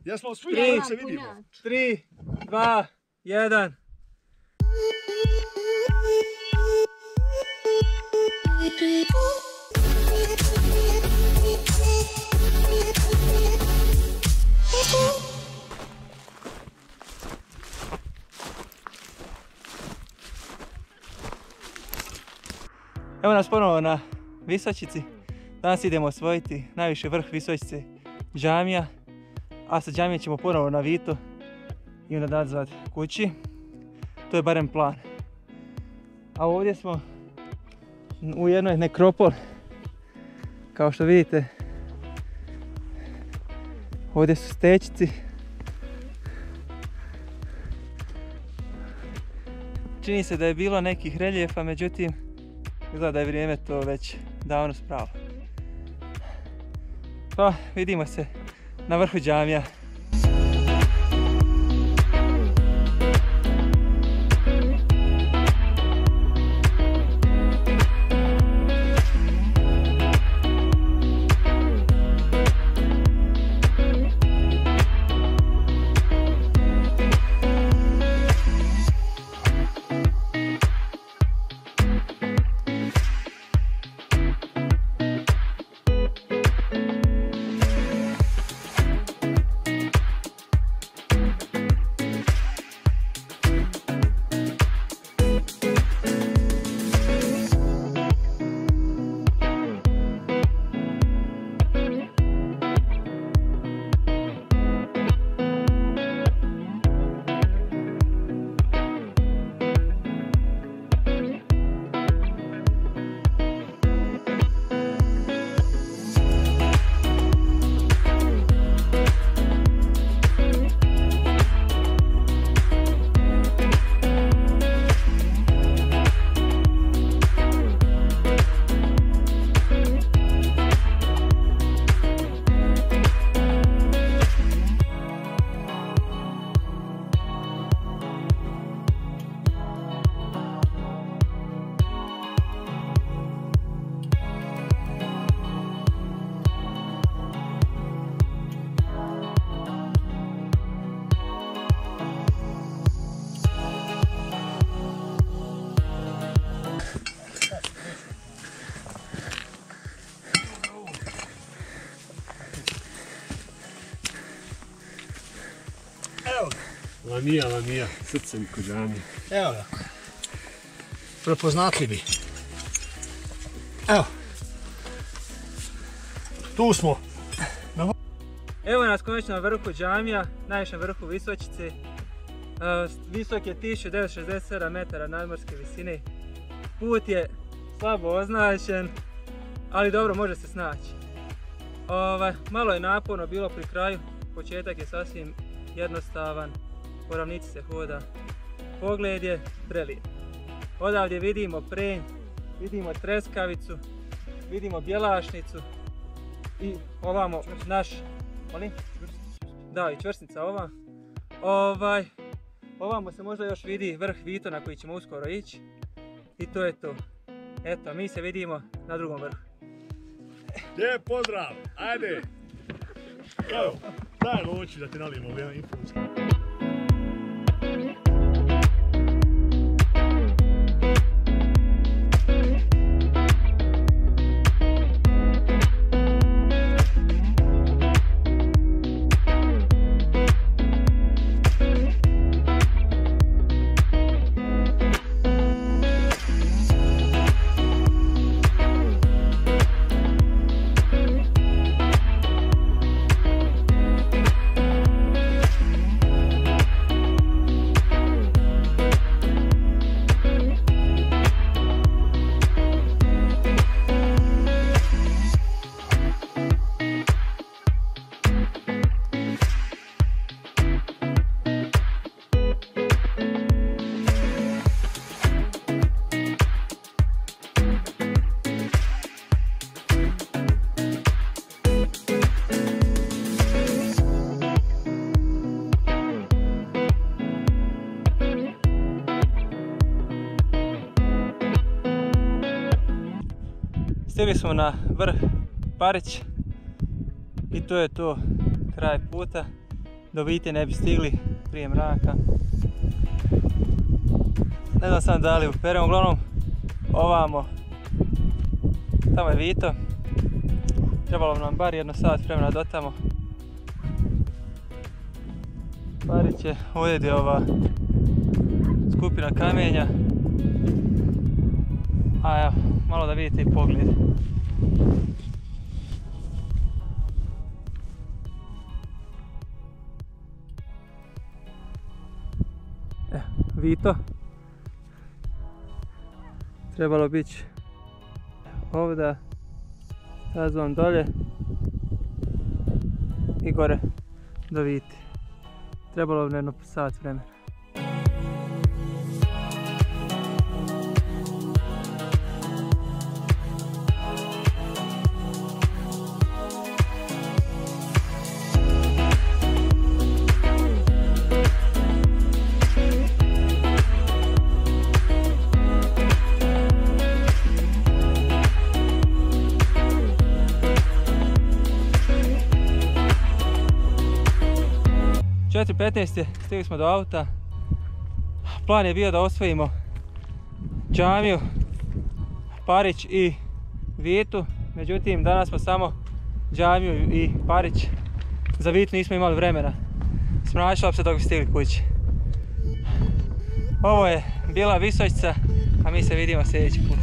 Jesmo svi da se vidimo? 3, 2, 1. Evo nas ponovo na Visočici. Danas idemo osvojiti najviši vrh Visočice, džamija. A sa džamije ćemo ponovo na Vito i onda nazad kući. To je barem plan. A ovdje smo u jednoj nekropoli. Kao što vidite, ovdje su stećici. Čini se da je bilo nekih reljefa, međutim, izgleda da je vrijeme to već davno spravo. Pa vidimo se na vrhu džamija. Lamija, srcem kod džamije. Evo ga. Prepoznatljivi. Evo. Tu smo. Evo nas konačno na vrhu džamija, najvišem vrhu Visočice. Visok je 1967 metara nadmorske visine. Put je slabo označen, ali dobro, može se snaći. Malo je naporno bilo pri kraju, početak je sasvim jednostavan, po ravnici se hoda. Pogled je prelijep. Odavdje vidimo Prenj, vidimo Treskavicu, vidimo Bjelašnicu i ovamo naš, molim? Da, i čvrsnica ova. Ovamo se možda još vidi vrh Vito na koji ćemo uskoro ići. I to je to. Eto, mi se vidimo na drugom vrhu. Lijep pozdrav, ajde! Evo, daj loći da ti nalijemo jedan infuzi. Stigli smo na vrh Parić i to je to. kraj puta. Do Vite ne bi stigli prije mraka. Ne znam sam da li uperemo, uglavnom ovamo. Tamo je Vito. Trebalo nam bar jedno sat vremena do tamo. Barić je ovdje ova skupina kamenja. A evo, malo da vidite i pogled. Evo, Vito. Trebalo biti ovdje, stazom dolje i gore do Vite. Trebalo bi jedno sat vremena. U 4:15 stigli smo do auta. Plan je bio da osvojimo džamiju, Parić i Vitu. Međutim, danas smo samo džamiju i Parić. Za Vitu nismo imali vremena. Smrašila bi se dok bi stigli kući. Ovo je bila Visočica, a mi se vidimo sljedeći put.